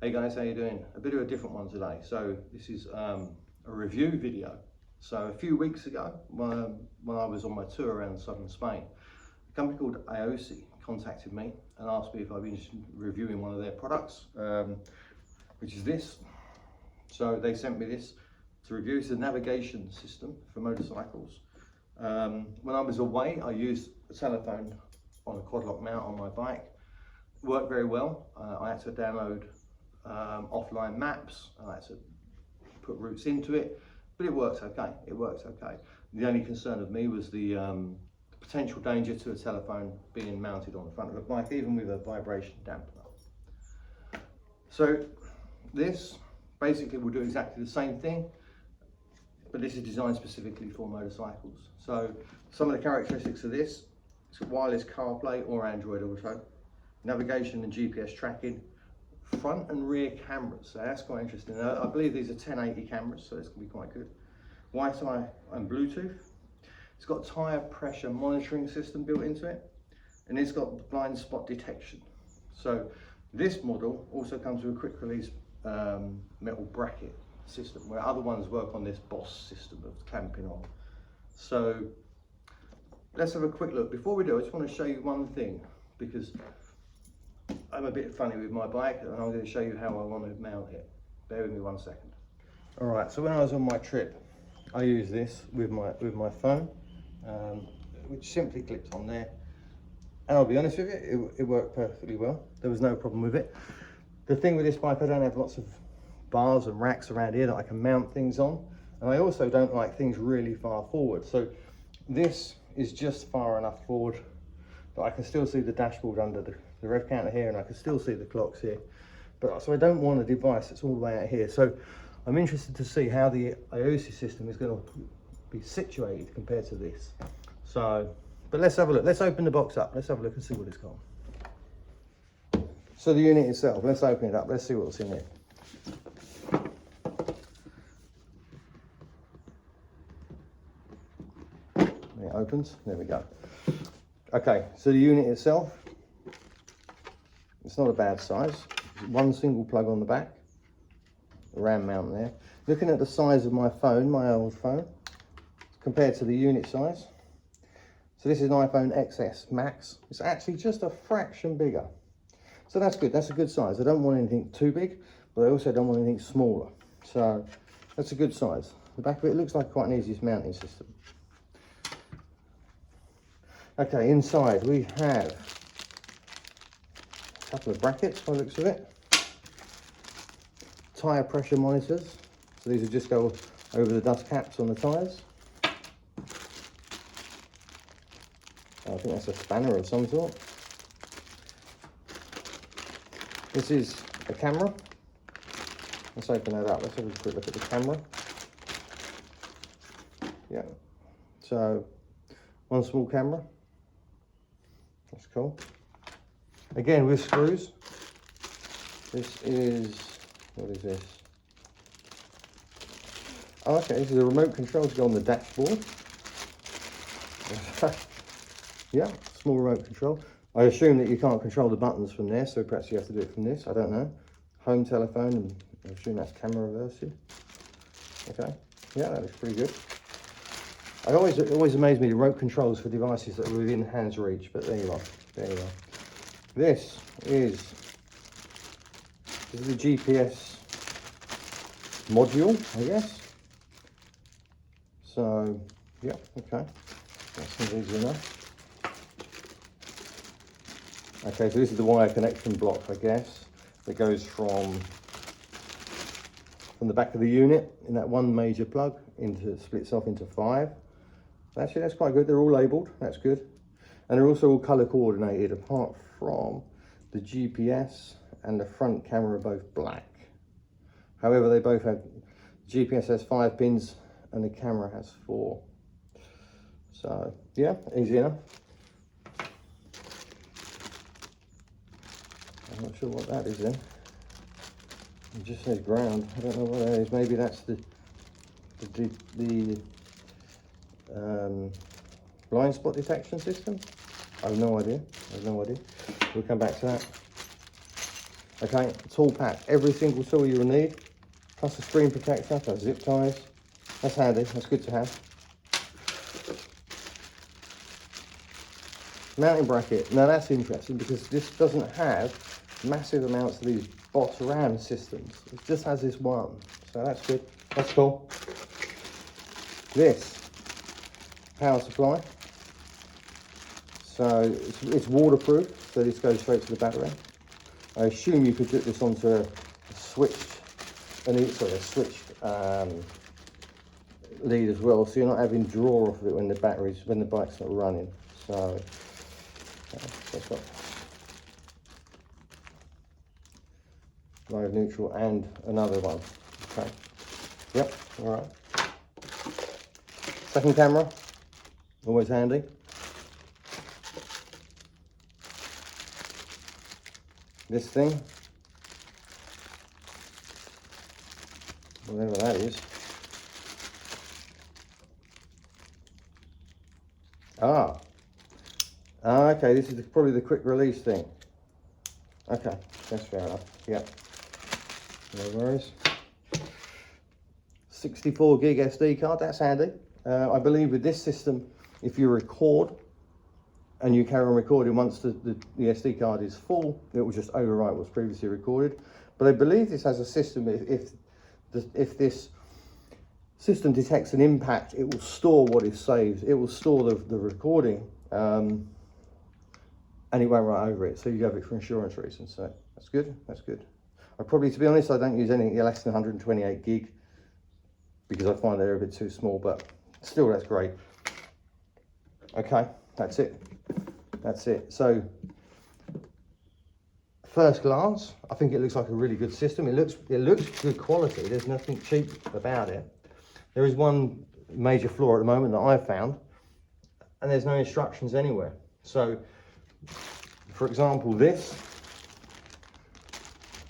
Hey guys, how you doing? A bit of a different one today. So this is a review video. So a few weeks ago, when I was on my tour around southern Spain, a company called Aoocci contacted me and asked me if I'd be interested in reviewing one of their products, which is this. So they sent me this to review. It's a navigation system for motorcycles. When I was away, I used a telephone on a quad lock mount on my bike. It worked very well. I had to download offline maps. I had to put routes into it, but it works okay. It works okay. The only concern of me was the potential danger to a telephone being mounted on the front of the bike, even with a vibration dampener. So this basically will do exactly the same thing, but this is designed specifically for motorcycles. So some of the characteristics of this: it's got wireless CarPlay or Android Auto, navigation and GPS tracking, front and rear cameras, so that's quite interesting. I believe these are 1080 cameras, so this can be quite good. Wi-Fi and Bluetooth. It's got a tyre pressure monitoring system built into it, and it's got blind spot detection. So this model also comes with a quick release metal bracket system, where other ones work on this Boss system of clamping on. So let's have a quick look. Before we do, I just want to show you one thing, because I'm a bit funny with my bike, and I'm going to show you how I want to mount it. Bear with me 1 second. All right, so when I was on my trip, I used this with my phone, which simply clipped on there. And I'll be honest with you, it worked perfectly well. There was no problem with it. The thing with this bike, I don't have lots of bars and racks around here that I can mount things on. And I also don't like things really far forward. So this is just far enough forward that I can still see the dashboard under the rev counter here, and I can still see the clocks here. But so I don't want a device that's all the way out here. So I'm interested to see how the Aoocci system is going to be situated compared to this. So, but let's have a look. Let's open the box up. Let's have a look and see what it's got. So the unit itself, let's open it up. Let's see what's in it. It opens. There we go. Okay, so the unit itself, it's not a bad size. One single plug on the back, a RAM mount there. Looking at the size of my phone, my old phone, compared to the unit size. So this is an iPhone XS Max. It's actually just a fraction bigger. So that's good, that's a good size. I don't want anything too big, but I also don't want anything smaller. So that's a good size. The back of it looks like quite an easy mounting system. Okay, inside we have a couple of brackets by the looks of it. Tyre pressure monitors. So these will just go over the dust caps on the tyres. I think that's a spanner of some sort. This is a camera. Let's open that up. Let's have a quick look at the camera. Yeah. So one small camera. That's cool. Again with screws. This is, what is this? Oh, okay, this is a remote control to go on the dashboard. Yeah, small remote control. I assume that you can't control the buttons from there, so perhaps you have to do it from this, I don't know. Home telephone, and I assume that's camera reversing. Okay, yeah, that looks pretty good. It always amazed me, the remote controls for devices that are within hand's reach, but there you are, there you are. This is the GPS module, I guess. So, yeah, okay, that's easy enough. Okay, so this is the wire connection block, I guess, that goes from the back of the unit in that one major plug splits off into 5. Actually, that's quite good. They're all labelled. That's good. And they're also all colour coordinated, apart from the GPS and the front camera are both black. However, they both have, GPS has 5 pins and the camera has 4. So, yeah, easy enough. I'm not sure what that is then. It just says ground. I don't know what that is. Maybe that's the blind spot detection system. I have no idea. We'll come back to that. Okay, tool pack, every single tool you'll need, plus a screen protector, plus zip ties. That's handy, that's good to have. Mounting bracket, now that's interesting because this doesn't have massive amounts of these box RAM systems. It just has this one, so that's good, that's cool. This power supply, so it's waterproof, so this goes straight to the battery. I assume you could put this onto a switched lead as well, so you're not having draw off of it when the bike's not running. So that's got live, neutral, and another one. Okay. Yep. All right. Second camera, always handy. This thing, whatever that is. Okay, this is probably the quick release thing. Okay, that's fair enough. Yep, no worries. 64 gig SD card, that's handy. I believe with this system, if you record and you carry on recording, once the SD card is full, it will just overwrite what's previously recorded. But I believe this has a system, if this system detects an impact, it will store what is saved. It will store the recording, and it won't write over it. So you have it for insurance reasons. So that's good, that's good. I probably, to be honest, I don't use anything less than 128 gig because I find they're a bit too small, but still that's great. Okay, that's it. That's it. So first glance, I think it looks like a really good system. It looks good quality. There's nothing cheap about it. There is one major flaw at the moment that I've found, and there's no instructions anywhere. So, for example, this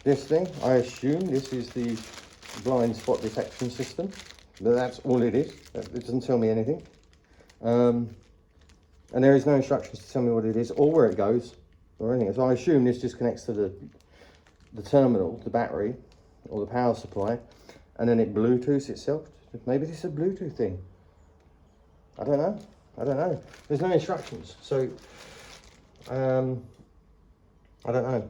thing, I assume this is the blind spot detection system, but that's all it is. It doesn't tell me anything. And there is no instructions to tell me what it is or where it goes or anything. So I assume this just connects to the terminal, the battery, or the power supply, and then it Bluetooths itself. Maybe this is a Bluetooth thing. I don't know. I don't know. There's no instructions, so I don't know.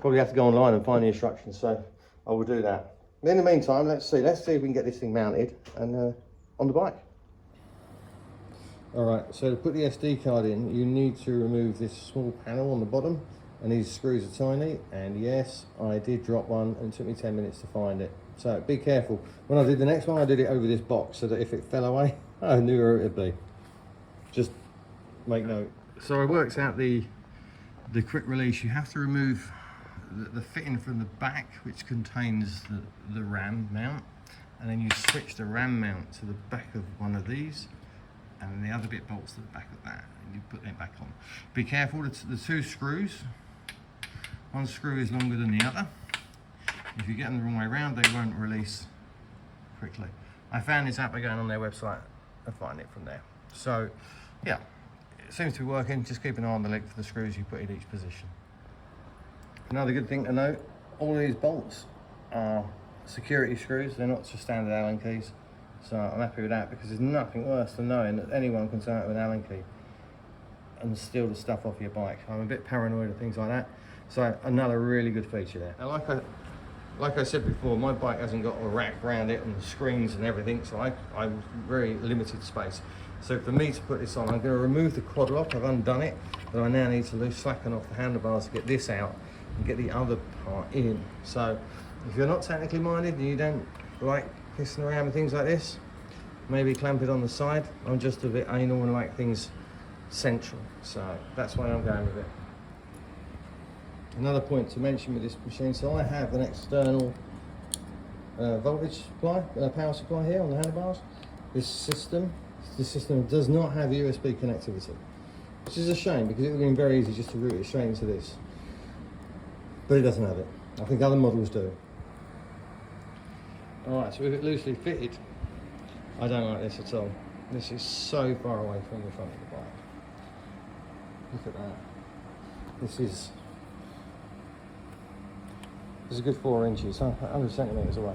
Probably have to go online and find the instructions. So I will do that. In the meantime, let's see if we can get this thing mounted and on the bike. All right, so to put the SD card in, you need to remove this small panel on the bottom, and these screws are tiny, and yes, I did drop one, and it took me 10 minutes to find it. So be careful. When I did the next one, I did it over this box, so that if it fell away, I knew where it would be. Just make note. So I worked out the quick release. You have to remove the fitting from the back, which contains the RAM mount, and then you switch the RAM mount to the back of one of these, and then the other bit bolts to the back of that, and you put them back on. Be careful, the two screws, one screw is longer than the other. If you get them the wrong way around, they won't release quickly. I found this out by going on their website and finding it from there. So yeah, it seems to be working. Just keep an eye on the length of the screws you put in each position. Another good thing to note, all of these bolts are security screws. They're not just standard Allen keys. So I'm happy with that, because there's nothing worse than knowing that anyone can turn up with an Allen key and steal the stuff off your bike. I'm a bit paranoid of things like that. So another really good feature there. Now, like I said before, my bike hasn't got a rack around it and the screens and everything, so I'm very limited space. So for me to put this on, I'm going to remove the quad lock. I've undone it, but I now need to slacken off the handlebars to get this out and get the other part in. So if you're not technically minded and you don't like pissing around with things like this, maybe clamp it on the side. I'm just a bit anal and like things central, so that's why I'm going with it. Another point to mention with this machine, so I have an external voltage supply, power supply here on the handlebars. This system does not have USB connectivity, which is a shame, because it would have been very easy just to route it straight into this, but it doesn't have it. I think other models do. Alright, so with it loosely fitted, I don't like this at all. This is so far away from the front of the bike. Look at that. It's a good 4 inches, so 100 centimetres away.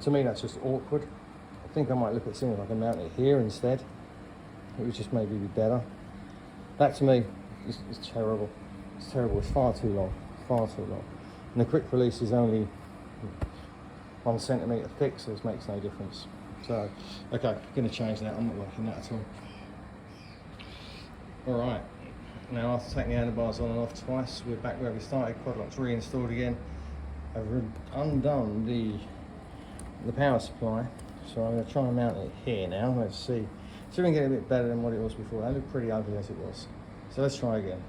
To me, that's just awkward. I think I might look at seeing if I can mount it here instead. It would just maybe be better. That to me is terrible. It's terrible. It's far too long. Far too long. And the quick release is only 1 centimetre thick, so this makes no difference. So, okay, I'm going to change that. I'm not liking that at all. Alright, now after taking the handlebars on and off twice, we're back where we started. Quad lock's reinstalled again. I've undone the power supply, so I'm going to try and mount it here now. Let's see. See if we can get a bit better than what it was before. That looked pretty ugly as it was. So let's try again.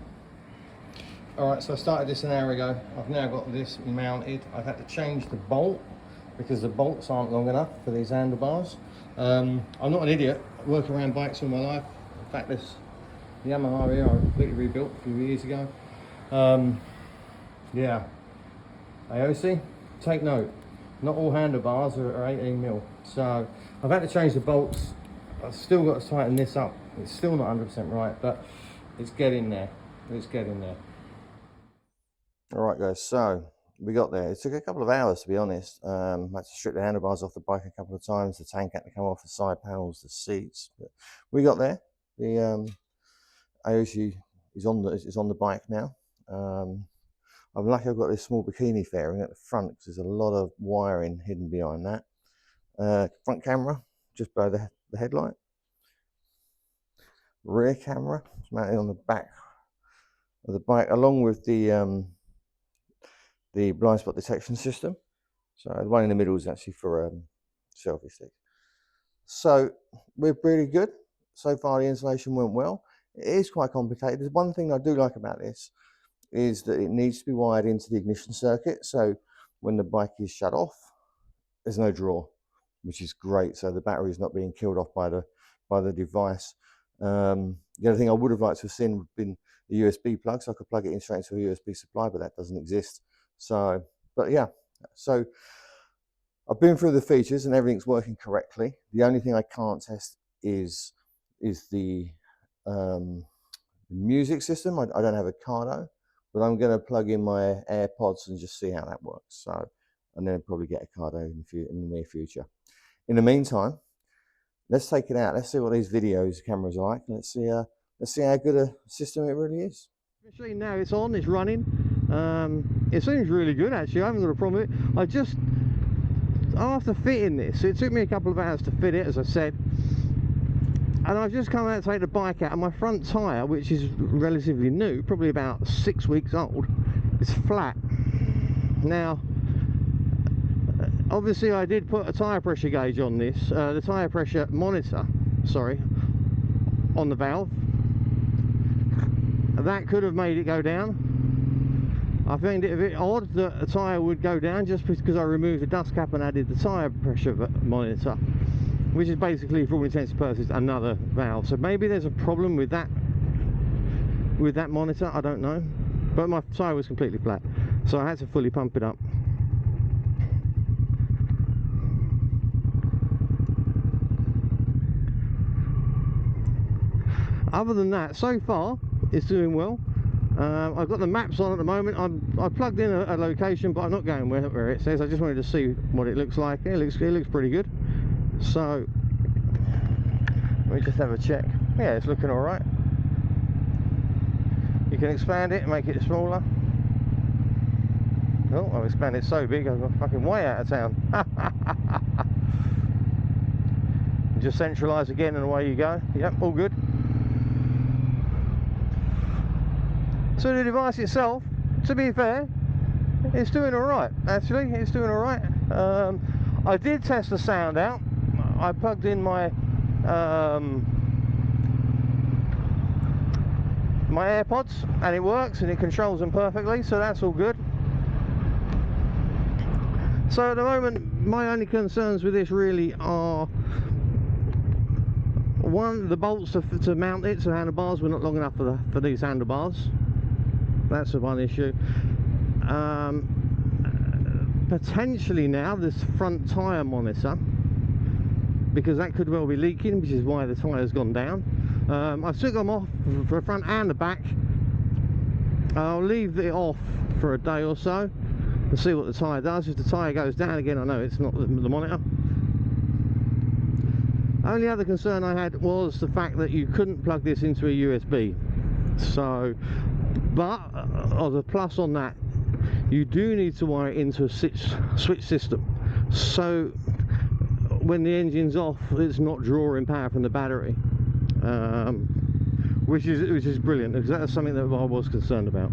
Alright, so I started this an hour ago. I've now got this mounted. I've had to change the bolt because the bolts aren't long enough for these handlebars. I'm not an idiot. I work around bikes all my life. In fact, the M109r I completely rebuilt a few years ago. Yeah. Aoocci, take note. Not all handlebars are 18mm. So I've had to change the bolts. I've still got to tighten this up. It's still not 100% right, but it's getting there. It's getting there. Alright guys, so we got there. It took a couple of hours, to be honest. I had to strip the handlebars off the bike a couple of times. The tank had to come off, the side panels, the seats. But we got there. The Aoocci is on the bike now. I'm lucky I've got this small bikini fairing at the front because there's a lot of wiring hidden behind that. Front camera just below the headlight. Rear camera is mounted on the back of the bike, along with the blind spot detection system. So the one in the middle is actually for selfie stick. So we're pretty good. So far the installation went well. It is quite complicated. There's one thing I do like about this is that it needs to be wired into the ignition circuit. So when the bike is shut off, there's no draw, which is great. So the battery is not being killed off by the device. The other thing I would have liked to have seen would have been the USB plug, so I could plug it in straight into a USB supply, but that doesn't exist. So, but yeah, so I've been through the features and everything's working correctly. The only thing I can't test is the music system. I don't have a Cardo, but I'm going to plug in my AirPods and just see how that works. So, and then probably get a Cardo in the near future. In the meantime, let's take it out. Let's see what these cameras are like. Let's see how good a system it really is. Machine now, it's on, it's running. It seems really good actually. I haven't got a problem with it. After fitting this, it took me a couple of hours to fit it, as I said. And I've just come out to take the bike out, and my front tyre, which is relatively new, probably about 6 weeks old, is flat. Now, obviously I did put a tyre pressure gauge on this, the tyre pressure monitor, sorry, on the valve. That could have made it go down. I found it a bit odd that a tyre would go down just because I removed the dust cap and added the tyre pressure monitor, which is basically, for all intents and purposes, another valve. So maybe there's a problem with that monitor, I don't know. But my tyre was completely flat, so I had to fully pump it up. Other than that, so far it's doing well. I've got the maps on at the moment. I've plugged in a location, but I'm not going where it says. I just wanted to see what it looks like. It looks pretty good. So let me just have a check. Yeah, it's looking all right. You can expand it and make it smaller. Oh, I've expanded so big I've got fucking way out of town. Just centralise again and away you go. Yep, all good. So the device itself, to be fair, it's doing alright, actually. It's doing alright. I did test the sound out. I plugged in my my AirPods and it works and it controls them perfectly, so that's all good. So at the moment my only concerns with this really are, one, the bolts to mount it, so the handlebars were not long enough for these handlebars. That's the one issue. Potentially now this front tyre monitor, because that could well be leaking, which is why the tyre's gone down. I've took them off for the front and the back. I'll leave it off for a day or so and see what the tyre does. If the tyre goes down again, I know it's not the monitor. Only other concern I had was the fact that you couldn't plug this into a USB. So, but the plus on that, you do need to wire it into a switch system. So when the engine's off, it's not drawing power from the battery, which is brilliant, because that's something that I was concerned about.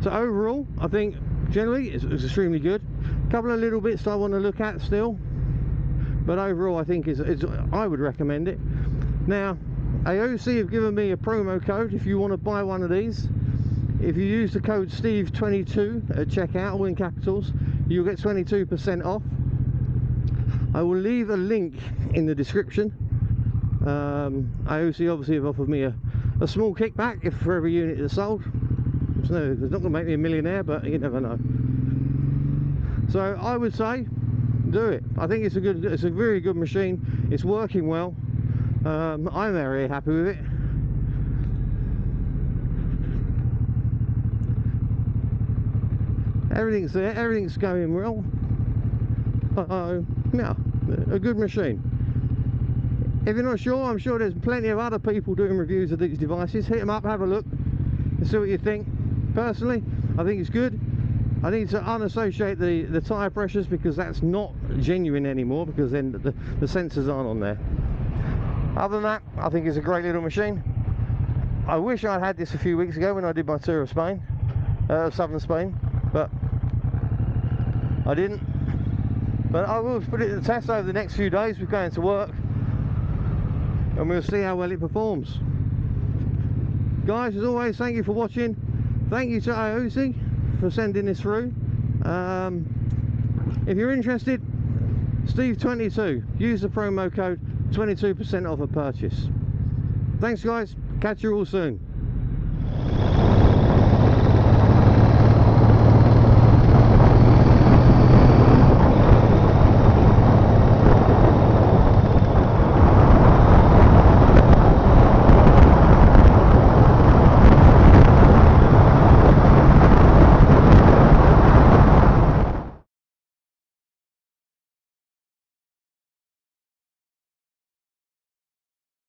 So overall, I think generally it's extremely good. A couple of little bits I want to look at still, but overall I think I would recommend it. Now, Aoocci have given me a promo code if you want to buy one of these. If you use the code Steve22 at checkout, all in capitals, you'll get 22% off. I will leave a link in the description. Aoocci obviously have offered me a small kickback if for every unit that's sold. It's not going to make me a millionaire, but you never know. So I would say do it. I think it's a very good machine. It's working well. I'm very happy with it. Everything's there, everything's going well. Yeah, a good machine. If you're not sure, I'm sure there's plenty of other people doing reviews of these devices. Hit them up, have a look, and see what you think. Personally, I think it's good. I need to unassociate the tyre pressures, because that's not genuine anymore, because then the sensors aren't on there. Other than that, I think it's a great little machine. I wish I'd had this a few weeks ago when I did my tour of Spain, southern Spain, but I didn't. But I will put it to the test over the next few days. We're going to work, and we'll see how well it performs. Guys, as always, thank you for watching. Thank you to Aoocci for sending this through. If you're interested, Steve22, use the promo code, 22% off a purchase. Thanks guys, catch you all soon.